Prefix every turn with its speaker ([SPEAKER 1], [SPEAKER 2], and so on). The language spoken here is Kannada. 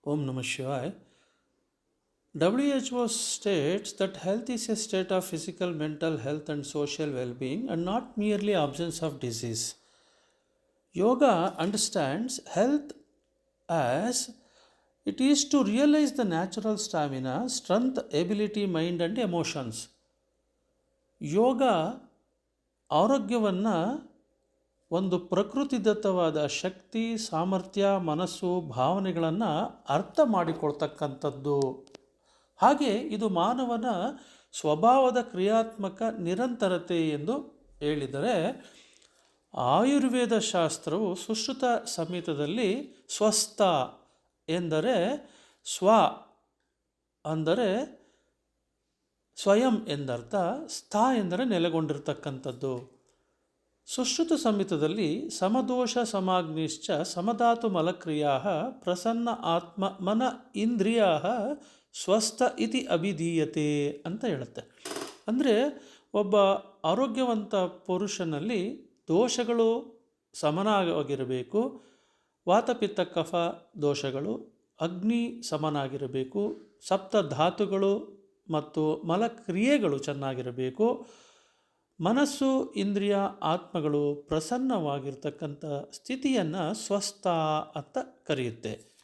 [SPEAKER 1] Om Namah Shivaya. WHO states that health is a state of physical, mental health, and social well being, and not merely absence of disease. Yoga understands health as it is to realize the natural stamina, strength, ability, mind, and emotions. ಯೋಗ ಆರೋಗ್ಯವನ್ನು ಒಂದು ಪ್ರಕೃತಿದತ್ತವಾದ ಶಕ್ತಿ, ಸಾಮರ್ಥ್ಯ, ಮನಸ್ಸು, ಭಾವನೆಗಳನ್ನು ಅರ್ಥ ಮಾಡಿಕೊಳ್ತಕ್ಕಂಥದ್ದು. ಹಾಗೆ ಇದು ಮಾನವನ ಸ್ವಭಾವದ ಕ್ರಿಯಾತ್ಮಕ ನಿರಂತರತೆ ಎಂದು ಹೇಳಿದರೆ, ಆಯುರ್ವೇದ ಶಾಸ್ತ್ರವು ಸುಶ್ರುತ ಸಂಹಿತದಲ್ಲಿ ಸ್ವಸ್ಥ ಎಂದರೆ ಸ್ವ ಅಂದರೆ ಸ್ವಯಂ ಎಂದರ್ಥ, ಸ್ಥ ಎಂದರೆ ನೆಲೆಗೊಂಡಿರ್ತಕ್ಕಂಥದ್ದು. ಸುಶ್ರುತ ಸಂಹಿತದಲ್ಲಿ ಸಮದೋಷ ಸಮಾಗ್ನಿಶ್ಚ ಸಮಧಾತು ಮಲಕ್ರಿಯಾ ಪ್ರಸನ್ನ ಆತ್ಮ ಮನ ಇಂದ್ರಿಯ ಸ್ವಸ್ಥ ಇತಿ ಅಭಿಧೀಯತೆ ಅಂತ ಹೇಳುತ್ತೆ. ಅಂದರೆ ಒಬ್ಬ ಆರೋಗ್ಯವಂತ ಪುರುಷನಲ್ಲಿ ದೋಷಗಳು ಸಮನಾಗಿರಬೇಕು, ವಾತಪಿತ್ತ ಕಫ ದೋಷಗಳು, ಅಗ್ನಿ ಸಮನಾಗಿರಬೇಕು, ಸಪ್ತ ಧಾತುಗಳು ಮತ್ತು ಮಲಕ್ರಿಯೆಗಳು ಚೆನ್ನಾಗಿರಬೇಕು, ಮನಸ್ಸು, ಇಂದ್ರಿಯ, ಆತ್ಮಗಳು ಪ್ರಸನ್ನವಾಗಿರ್ತಕ್ಕಂಥ ಸ್ಥಿತಿಯನ್ನು ಸ್ವಸ್ಥ ಅಂತ ಕರೆಯುತ್ತೆ.